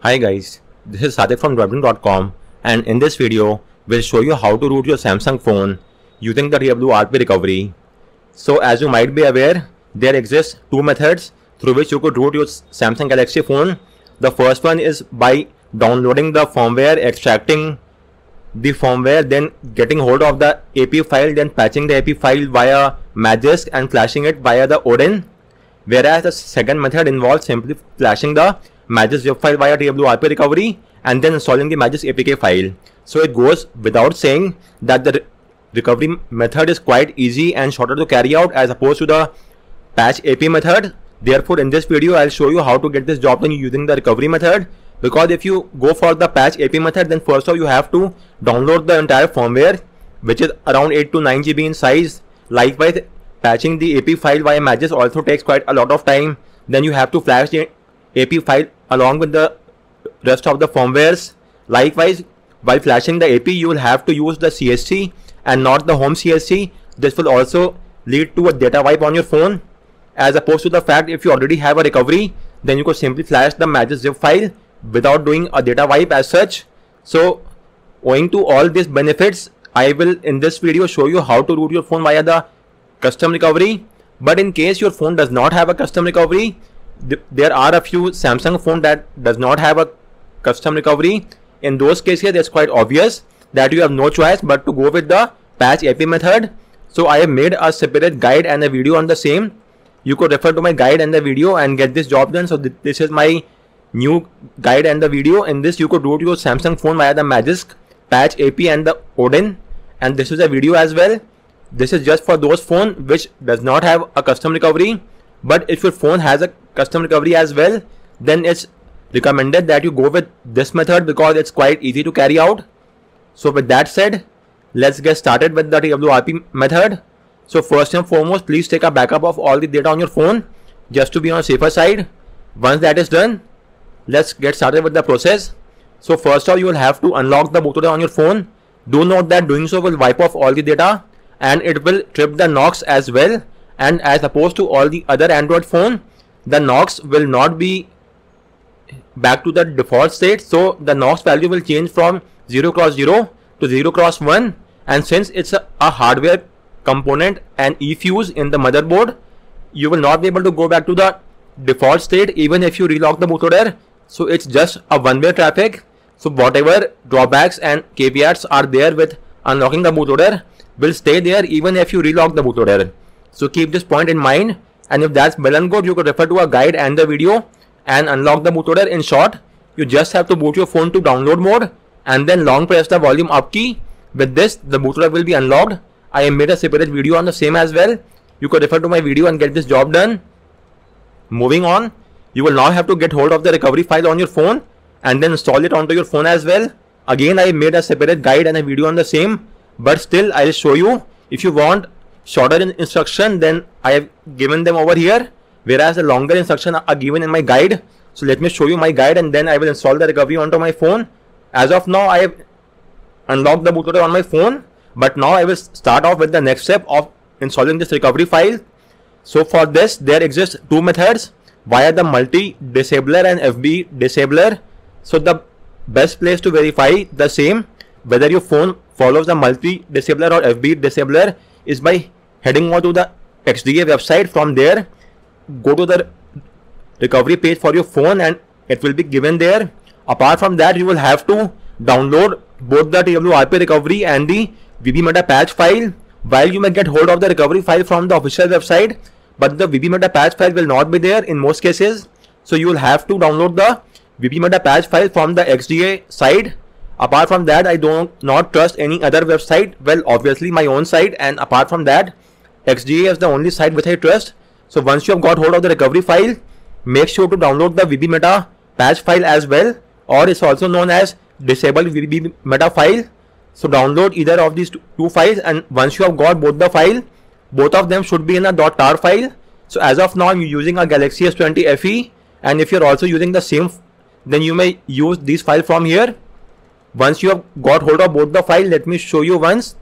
Hi guys, this is Sadik from Driving.com, and in this video, we'll show you how to root your Samsung phone using the TWRP recovery. So as you might be aware, there exist two methods through which you could root your Samsung Galaxy phone. The first one is by downloading the firmware, extracting the firmware, then getting hold of the API file, then patching the API file via Magisk and flashing it via the Odin. Whereas the second method involves simply flashing the Magisk zip file via TWRP recovery and then installing the Magisk APK file. So it goes without saying that the recovery method is quite easy and shorter to carry out as opposed to the patch API method. Therefore, in this video, I'll show you how to get this job done using the recovery method. Because if you go for the patch API method, then first off you have to download the entire firmware, which is around 8 to 9 GB in size. Likewise, patching the API file via Magisk also takes quite a lot of time. Then you have to flash the API file along with the rest of the firmwares. Likewise, while flashing the API, you will have to use the CSC and not the home CSC. This will also lead to a data wipe on your phone, as opposed to the fact if you already have a recovery, then you could simply flash the Magisk zip file without doing a data wipe as such. So owing to all these benefits, I will in this video show you how to root your phone via the custom recovery. But in case your phone does not have a custom recovery, there are a few Samsung phone that does not have a custom recovery. In those cases, it's quite obvious that you have no choice but to go with the patch API method. So I have made a separate guide and a video on the same. You could refer to my guide and the video and get this job done. So this is my new guide and the video. In this, you could root your Samsung phone via the Magisk, patch API and the Odin. And this is a video as well. This is just for those phones which does not have a custom recovery. But if your phone has a custom recovery as well, then it's recommended that you go with this method because it's quite easy to carry out. So with that said, let's get started with the TWRP method. So first and foremost, please take a backup of all the data on your phone just to be on a safer side. Once that is done, let's get started with the process. So first off, you will have to unlock the bootloader on your phone. Do note that doing so will wipe off all the data and it will trip the Knox as well. And as opposed to all the other Android phone, the Knox will not be back to the default state. So the Knox value will change from 0x0 to 0x1. And since it's a hardware component and eFuse in the motherboard, you will not be able to go back to the default state even if you relock the bootloader. So it's just a one-way traffic. So whatever drawbacks and caveats are there with unlocking the bootloader will stay there even if you relock the bootloader. So keep this point in mind, and if that's well and good, you could refer to a guide and the video and unlock the bootloader. In short, you just have to boot your phone to download mode and then long press the volume up key. With this, the bootloader will be unlocked. I have made a separate video on the same as well. You could refer to my video and get this job done. Moving on, you will now have to get hold of the recovery file on your phone and then install it onto your phone as well. Again, I made a separate guide and a video on the same, but still I will show you. If you want shorter instruction, then I have given them over here, whereas the longer instruction are given in my guide. So let me show you my guide and then I will install the recovery onto my phone. As of now, I have unlocked the bootloader on my phone, but now I will start off with the next step of installing this recovery file. So for this, there exist two methods via the multi-disabler and FB disabler. So the best place to verify the same, whether your phone follows the multi-disabler or FB disabler, is by heading over to the XDA website. From there, go to the recovery page for your phone and it will be given there. Apart from that, you will have to download both the TWRP recovery and the VBMeta patch file. While you may get hold of the recovery file from the official website, but the VBMeta patch file will not be there in most cases. So you will have to download the VBMeta patch file from the XDA side. Apart from that, I do not trust any other website. Well, obviously my own site, and apart from that, XDA is the only site which I trust. So once you have got hold of the recovery file, make sure to download the VBMeta patch file as well, or it's also known as disable VBMeta file. So download either of these two files, and once you have got both the file, both of them should be in a .tar file. So as of now, I'm using a Galaxy S20 FE, and if you're also using the same, then you may use these files from here. Once you have got hold of both the file, let me show you once.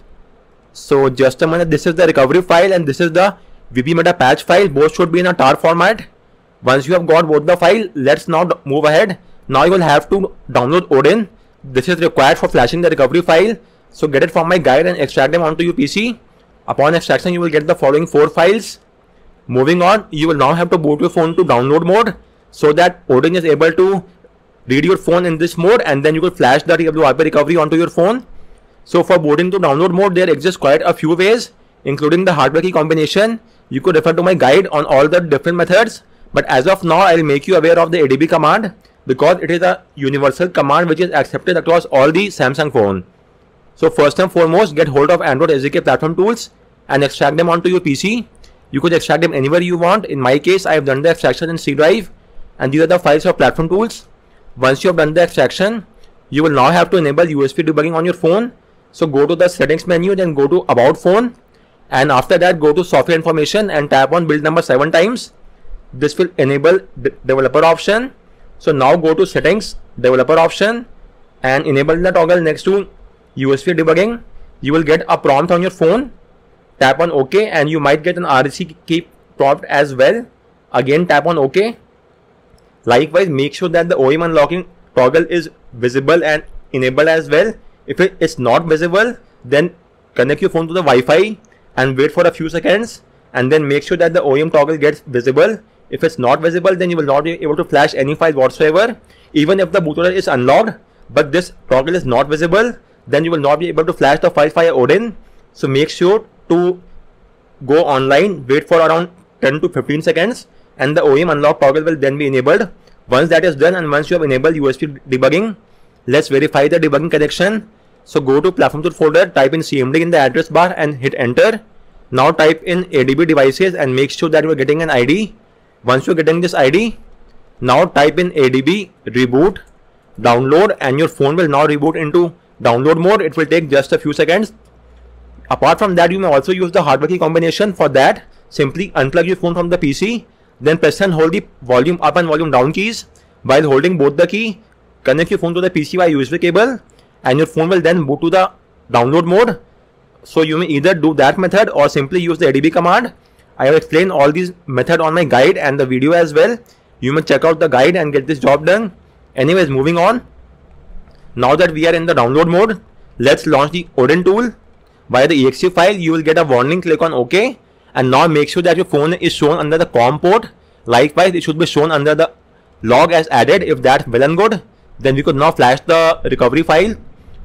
So just a minute, this is the recovery file and this is the VBMeta patch file. Both should be in a tar format. Once you have got both the file, let's now move ahead. Now you will have to download Odin. This is required for flashing the recovery file. So get it from my guide and extract them onto your PC. Upon extraction, you will get the following 4 files. Moving on, you will now have to boot your phone to download mode so that Odin is able to read your phone in this mode, and then you will flash the TWRP recovery onto your phone. So for booting to download mode, there exists quite a few ways, including the hardware key combination. You could refer to my guide on all the different methods, but as of now, I will make you aware of the ADB command because it is a universal command which is accepted across all the Samsung phone. So first and foremost, get hold of Android SDK platform tools and extract them onto your PC. You could extract them anywhere you want. In my case, I have done the extraction in C drive, and these are the files of platform tools. Once you have done the extraction, you will now have to enable USB debugging on your phone. So go to the settings menu, then go to about phone, and after that go to software information and tap on build number 7 times. This will enable the developer option. So now go to settings, developer option, and enable the toggle next to USB debugging. You will get a prompt on your phone. Tap on OK, and you might get an REC key prompt as well. Again tap on OK. Likewise, make sure that the OEM unlocking toggle is visible and enabled as well. If it is not visible, then connect your phone to the Wi-Fi and wait for a few seconds, and then make sure that the OEM toggle gets visible. If it's not visible, then you will not be able to flash any file whatsoever. Even if the bootloader is unlocked, but this toggle is not visible, then you will not be able to flash the file via Odin. So make sure to go online, wait for around 10 to 15 seconds, and the OEM unlock toggle will then be enabled. Once that is done, and once you have enabled USB debugging, let's verify the debugging connection. So go to platform tool folder, type in CMD in the address bar and hit enter. Now type in ADB devices and make sure that you are getting an ID. Once you are getting this ID, now type in ADB reboot download, and your phone will now reboot into download mode. It will take just a few seconds. Apart from that, you may also use the hardware key combination. For that, simply unplug your phone from the PC, then press and hold the volume up and volume down keys. While holding both the key, connect your phone to the PC via USB cable, and your phone will then boot to the download mode. So you may either do that method or simply use the ADB command. I have explained all these methods on my guide and the video as well. You may check out the guide and get this job done. Anyways, moving on. Now that we are in the download mode, let's launch the Odin tool. Via the exe file, you will get a warning. Click on OK, and now make sure that your phone is shown under the COM port. Likewise, it should be shown under the log as added. If that's well and good, then we could now flash the recovery file.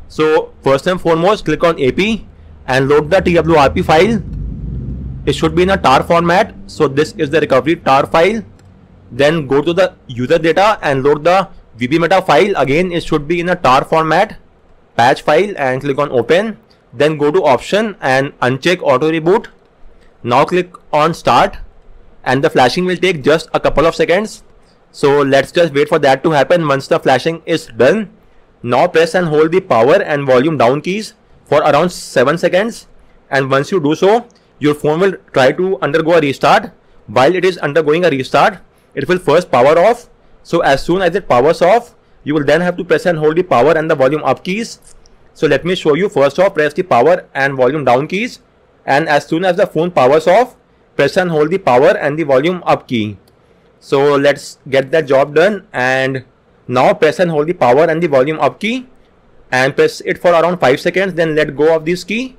So first and foremost, click on AP and load the TWRP file. It should be in a tar format. So this is the recovery tar file. Then go to the user data and load the VBMeta file. Again, it should be in a tar format, patch file, and click on open. Then go to option and uncheck auto reboot. Now click on start, and the flashing will take just a couple of seconds. So let's just wait for that to happen. Once the flashing is done, now press and hold the power and volume down keys for around 7 seconds. And once you do so, your phone will try to undergo a restart. While it is undergoing a restart, it will first power off. So as soon as it powers off, you will then have to press and hold the power and the volume up keys. So let me show you. First off, press the power and volume down keys, and as soon as the phone powers off, press and hold the power and the volume up key. So let's get that job done, and now press and hold the power and the volume up key and press it for around 5 seconds, then let go of this key,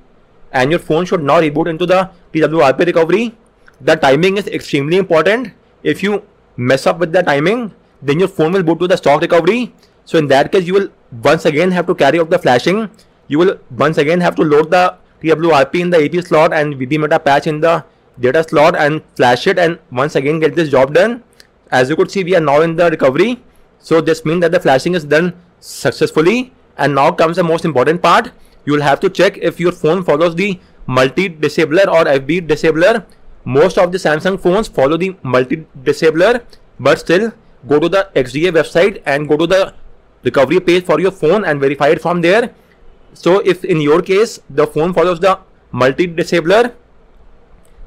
and your phone should now reboot into the TWRP recovery. The timing is extremely important. If you mess up with the timing, then your phone will boot to the stock recovery. So in that case, you will once again have to carry out the flashing. You will once again have to load the TWRP in the AP slot and VBMeta patch in the data slot and flash it, and once again get this job done. As you could see, we are now in the recovery. So this means that the flashing is done successfully. And now comes the most important part. You will have to check if your phone follows the multi-disabler or FB disabler. Most of the Samsung phones follow the multi-disabler, but still go to the XDA website and go to the recovery page for your phone and verify it from there. So if in your case the phone follows the multi-disabler,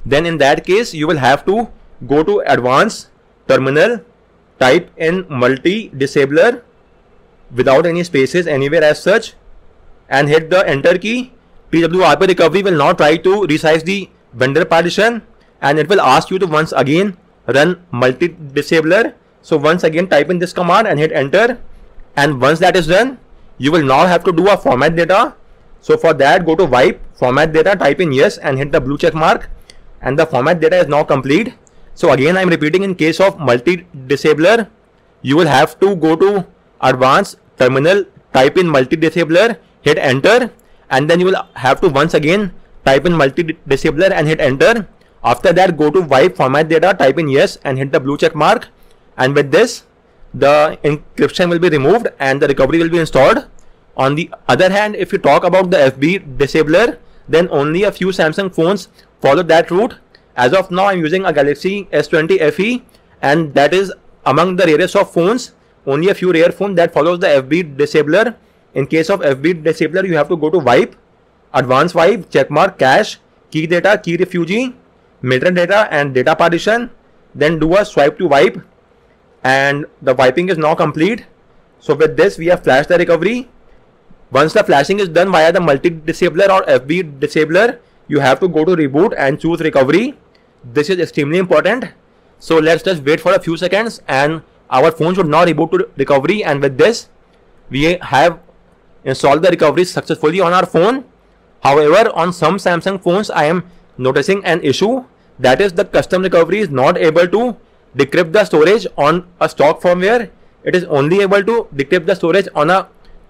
then in that case you will have to go to advanced terminal, type in multi-disabler without any spaces anywhere as such, and hit the enter key. TWRP recovery will now try to resize the vendor partition, and it will ask you to once again run multi-disabler. So once again type in this command and hit enter. And once that is done, you will now have to do a format data. So for that, go to wipe format data, type in yes and hit the blue check mark, and the format data is now complete. So again, I'm repeating, in case of multi-disabler, you will have to go to advanced terminal, type in multi-disabler, hit enter, and then you will have to once again type in multi-disabler and hit enter. After that, go to wipe format data, type in yes and hit the blue check mark, and with this, the encryption will be removed and the recovery will be installed. On the other hand, if you talk about the FB disabler, then only a few Samsung phones follow that route. As of now, I'm using a Galaxy S20 FE, and that is among the rarest of phones. Only a few rare phones that follows the FB disabler. In case of FB disabler, you have to go to wipe, advanced wipe, checkmark, cache, key data, key refugee, metadata and data partition. Then do a swipe to wipe, and the wiping is now complete. So with this, we have flashed the recovery. Once the flashing is done via the multi-disabler or FB disabler, you have to go to reboot and choose recovery. This is extremely important. So let's just wait for a few seconds and our phone should now reboot to recovery, and with this, we have installed the recovery successfully on our phone. However, on some Samsung phones, I am noticing an issue, that is the custom recovery is not able to decrypt the storage on a stock firmware. It is only able to decrypt the storage on a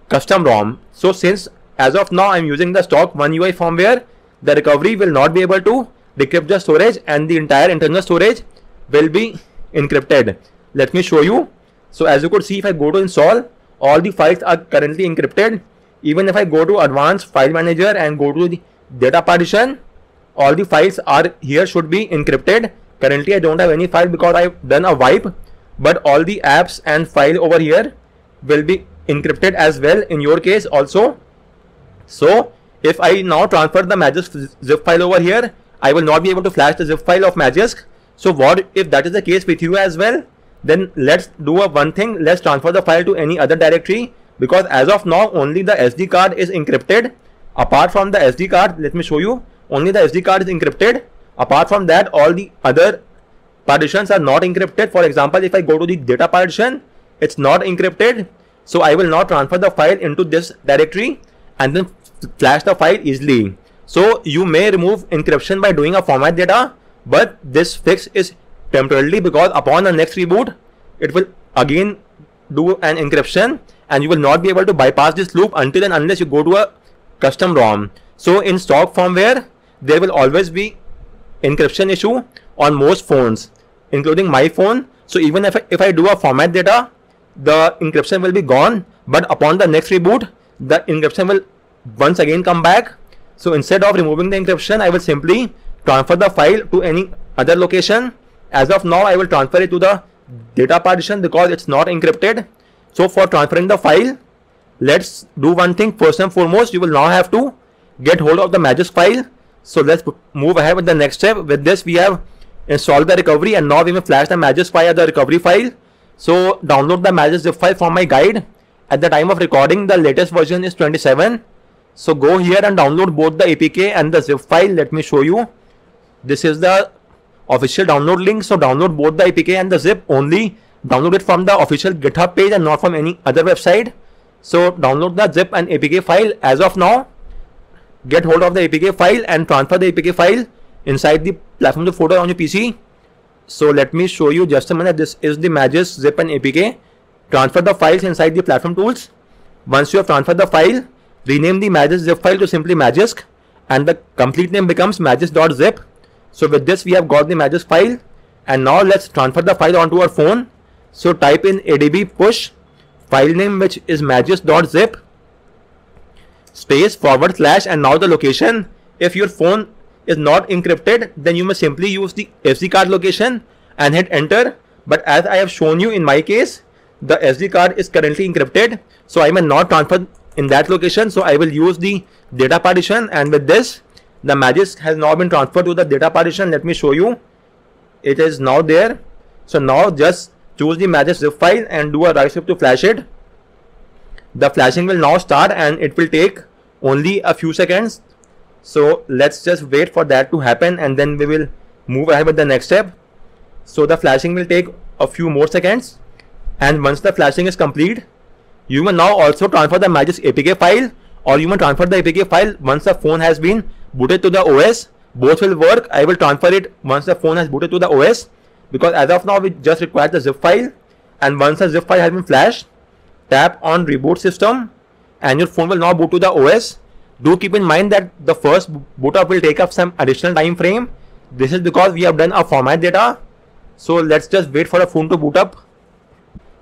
custom ROM. So since as of now I'm using the stock One UI firmware, the recovery will not be able to decrypt the storage and the entire internal storage will be encrypted. Let me show you. So as you could see, if I go to install, all the files are currently encrypted. Even if I go to advanced file manager and go to the data partition, all the files are here, should be encrypted. Currently I don't have any file because I've done a wipe, but all the apps and file over here will be encrypted as well in your case also. So if I now transfer the Magisk zip file over here, I will not be able to flash the zip file of Magisk. So what if that is the case with you as well? Then let's do one thing. Let's transfer the file to any other directory, because as of now only the SD card is encrypted. Apart from the SD card, let me show you, only the SD card is encrypted. Apart from that, all the other partitions are not encrypted. For example, if I go to the data partition, it's not encrypted. So I will now transfer the file into this directory and then flash the file easily. So you may remove encryption by doing a format data, but this fix is temporarily, because upon the next reboot, it will again do an encryption and you will not be able to bypass this loop until and unless you go to a custom ROM. So in stock firmware, there will always be encryption issue on most phones, including my phone. So even if I do a format data, the encryption will be gone, but upon the next reboot, the encryption will once again come back. So instead of removing the encryption, I will simply transfer the file to any other location. As of now, I will transfer it to the data partition because it's not encrypted. So for transferring the file, let's do one thing. First and foremost, you will now have to get hold of the Magisk file. So let's move ahead with the next step. With this, we have installed the recovery, and now we will flash the Magisk file, the recovery file. So download the Magisk zip file from my guide. At the time of recording, the latest version is 27. So go here and download both the APK and the zip file. Let me show you. This is the official download link. So download both the APK and the zip. Only download it from the official GitHub page and not from any other website. So download the zip and APK file as of now. Get hold of the APK file and transfer the APK file inside the platform to folder on your PC. So let me show you just a minute. This is the Magisk zip and APK. Transfer the files inside the platform tools. Once you have transferred the file, rename the Magisk zip file to simply Magisk, and the complete name becomes magisk.zip. So with this, we have got the Magisk file, and now let's transfer the file onto our phone. So type in adb push file name, which is magisk.zip space / and now the location. If your phone is not encrypted, then you must simply use the SD card location and hit enter. But as I have shown you in my case, the SD card is currently encrypted, so I may not transfer in that location. So I will use the data partition, and with this, the Magisk has now been transferred to the data partition. Let me show you. It is now there. So now just choose the Magisk zip file and do a right shift to flash it. The flashing will now start and it will take only a few seconds. So let's just wait for that to happen and then we will move ahead with the next step. So the flashing will take a few more seconds, and once the flashing is complete, You may now also transfer the Magisk APK file, or you may transfer the APK file once the phone has been booted to the OS. Both will work. I will transfer it once the phone has booted to the OS, because as of now we just require the zip file, and once the zip file has been flashed, tap on reboot system and your phone will now boot to the OS. Do keep in mind that the first boot up will take up some additional time frame. This is because we have done a format data. So let's just wait for the phone to boot up.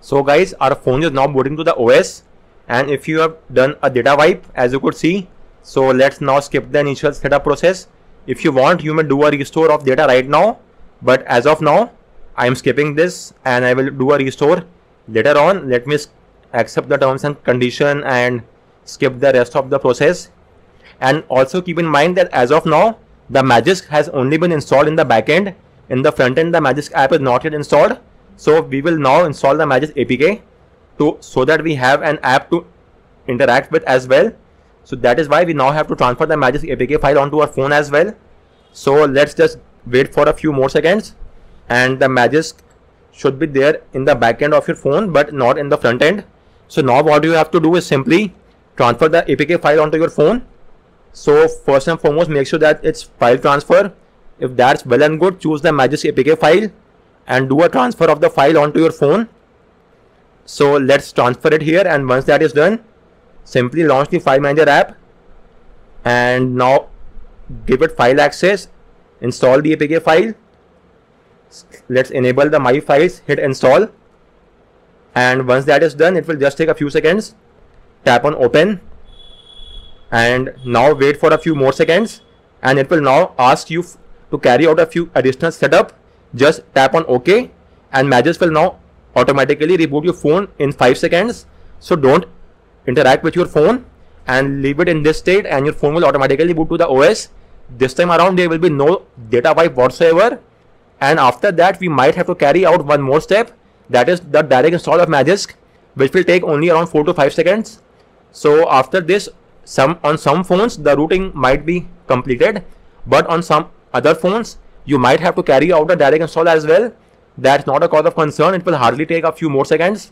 So guys, our phone is now booting to the OS, and if you have done a data wipe, as you could see, so let's now skip the initial setup process. If you want, you may do a restore of data right now, but as of now I am skipping this and I will do a restore later on. Let me accept the terms and condition and skip the rest of the process. And also keep in mind that as of now the Magisk has only been installed in the backend. In the front end the Magisk app is not yet installed. So we will now install the Magisk APK so that we have an app to interact with as well. So that is why we now have to transfer the Magisk APK file onto our phone as well. So let's just wait for a few more seconds, and the Magisk should be there in the back end of your phone but not in the front end. So now what you have to do is simply transfer the APK file onto your phone. So first and foremost, make sure that it's file transfer. If that's well and good, choose the Magisk APK file and do a transfer of the file onto your phone. So let's transfer it here, and once that is done, simply launch the file manager app and now give it file access. Install the APK file. Let's enable the My Files, hit install, and once that is done, it will just take a few seconds. Tap on open and now wait for a few more seconds, and it will now ask you to carry out a few additional setup. Just tap on OK and Magisk will now automatically reboot your phone in 5 seconds. So don't interact with your phone and leave it in this state, and your phone will automatically boot to the OS. This time around there will be no data wipe whatsoever, and after that we might have to carry out one more step, that is the direct install of Magisk, which will take only around 4 to 5 seconds. So after this, on some phones the rooting might be completed, but on some other phones you might have to carry out a direct install as well. That's not a cause of concern. It will hardly take a few more seconds.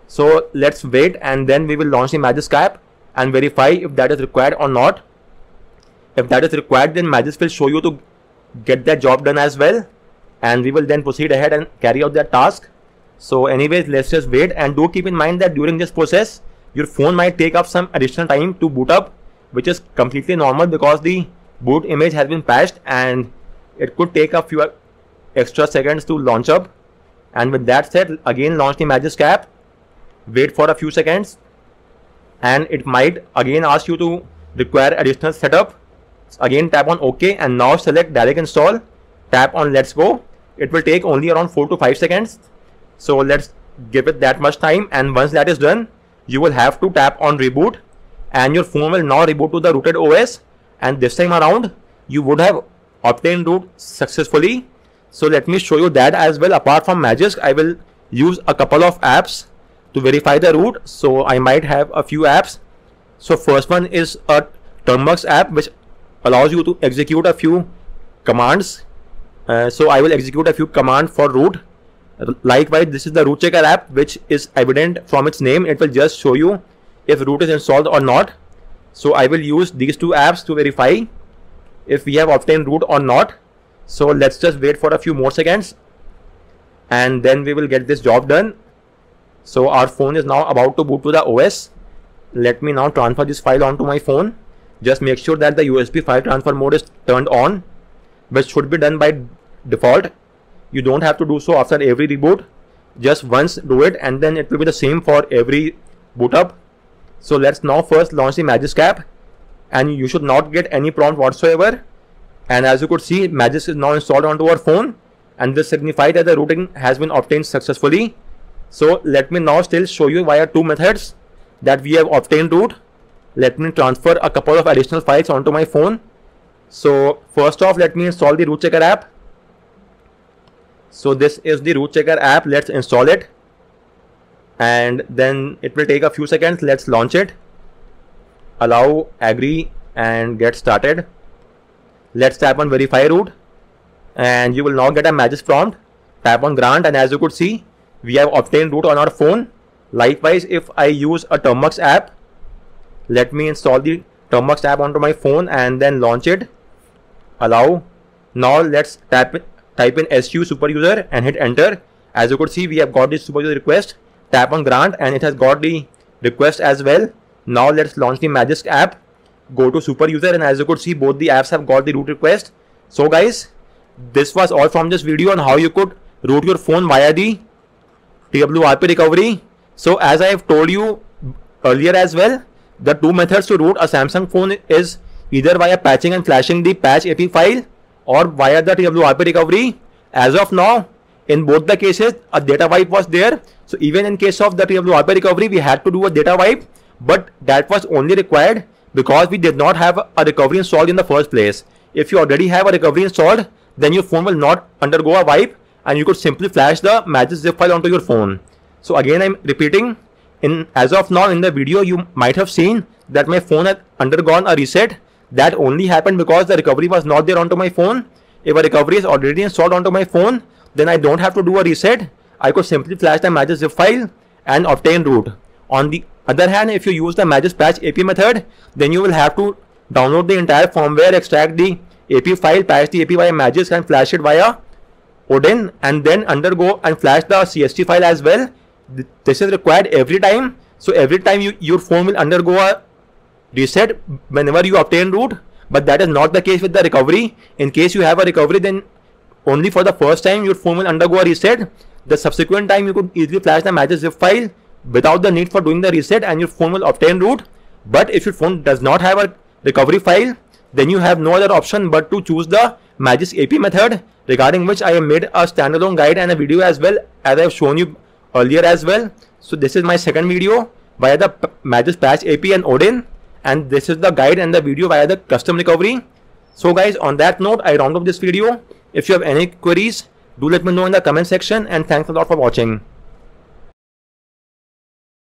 So let's wait, and then we will launch the Magisk app and verify if that is required or not. If that is required, then Magisk will show you to get that job done as well, and we will then proceed ahead and carry out that task. So anyways, let's just wait, and do keep in mind that during this process your phone might take up some additional time to boot up, which is completely normal because the boot image has been patched and it could take a few extra seconds to launch up. And with that said, again launch the Magisk app, wait for a few seconds, and it might again ask you to require additional setup. Again tap on OK and now select direct install. Tap on let's go. It will take only around 4 to 5 seconds. So let's give it that much time, and once that is done, you will have to tap on reboot and your phone will now reboot to the rooted OS, and this time around you would have obtained root successfully. So let me show you that as well. Apart from Magisk, I will use a couple of apps to verify the root. So I might have a few apps. So first one is a Termux app which allows you to execute a few commands. So I will execute a few commands for root. Likewise, this is the root checker app, which is evident from its name. It will just show you if root is installed or not. So I will use these two apps to verify if we have obtained root or not. So let's just wait for a few more seconds, and then we will get this job done. So our phone is now about to boot to the OS. Let me now transfer this file onto my phone. Just make sure that the USB file transfer mode is turned on, which should be done by default. You don't have to do so after every reboot. Just once do it, and then it will be the same for every boot up. So let's now first launch the Magisk app, and you should not get any prompt whatsoever. And as you could see, Magisk is now installed onto our phone, and this signifies that the rooting has been obtained successfully. So let me now still show you via two methods that we have obtained root. Let me transfer a couple of additional files onto my phone. So first off, let me install the root checker app. So this is the root checker app. Let's install it, and then it will take a few seconds. Let's launch it. Allow, agree, and get started. Let's tap on verify root, and you will now get a Magisk prompt. Tap on grant, and as you could see, we have obtained root on our phone. Likewise, if I use a Termux app, let me install the Termux app onto my phone and then launch it. Allow. Now let's type in SU super user and hit enter. As you could see, we have got the super user request. Tap on grant and it has got the request as well. Now let's launch the Magisk app. Go to super user and as you could see, both the apps have got the root request. So guys, this was all from this video on how you could root your phone via the TWRP recovery. So as I have told you earlier as well, the two methods to root a Samsung phone is either via patching and flashing the patch AP file or via the TWRP recovery. As of now, in both the cases, a data wipe was there. So even in case of the TWRP recovery, we had to do a data wipe, but that was only required because we did not have a recovery installed in the first place. If you already have a recovery installed, then your phone will not undergo a wipe and you could simply flash the Magisk zip file onto your phone. So again, I'm repeating, as of now in the video, you might have seen that my phone had undergone a reset. That only happened because the recovery was not there onto my phone. If a recovery is already installed onto my phone, then I don't have to do a reset. I could simply flash the Magisk zip file and obtain root. On the other hand, if you use the Magisk patch AP method, then you will have to download the entire firmware, extract the AP file, patch the AP via Magisk and flash it via Odin, and then undergo and flash the CST file as well. This is required every time. So every time your phone will undergo a reset whenever you obtain root, but that is not the case with the recovery. In case you have a recovery, then only for the first time your phone will undergo a reset. The subsequent time you could easily flash the Magisk zip file without the need for doing the reset and your phone will obtain root. But if your phone does not have a recovery file, then you have no other option but to choose the Magisk AP method, regarding which I have made a standalone guide and a video as well, as I have shown you earlier as well. So this is my second video via the Magisk patch AP and Odin, and this is the guide and the video via the custom recovery. So guys, on that note, I round up this video. If you have any queries, do let me know in the comment section, and thanks a lot for watching.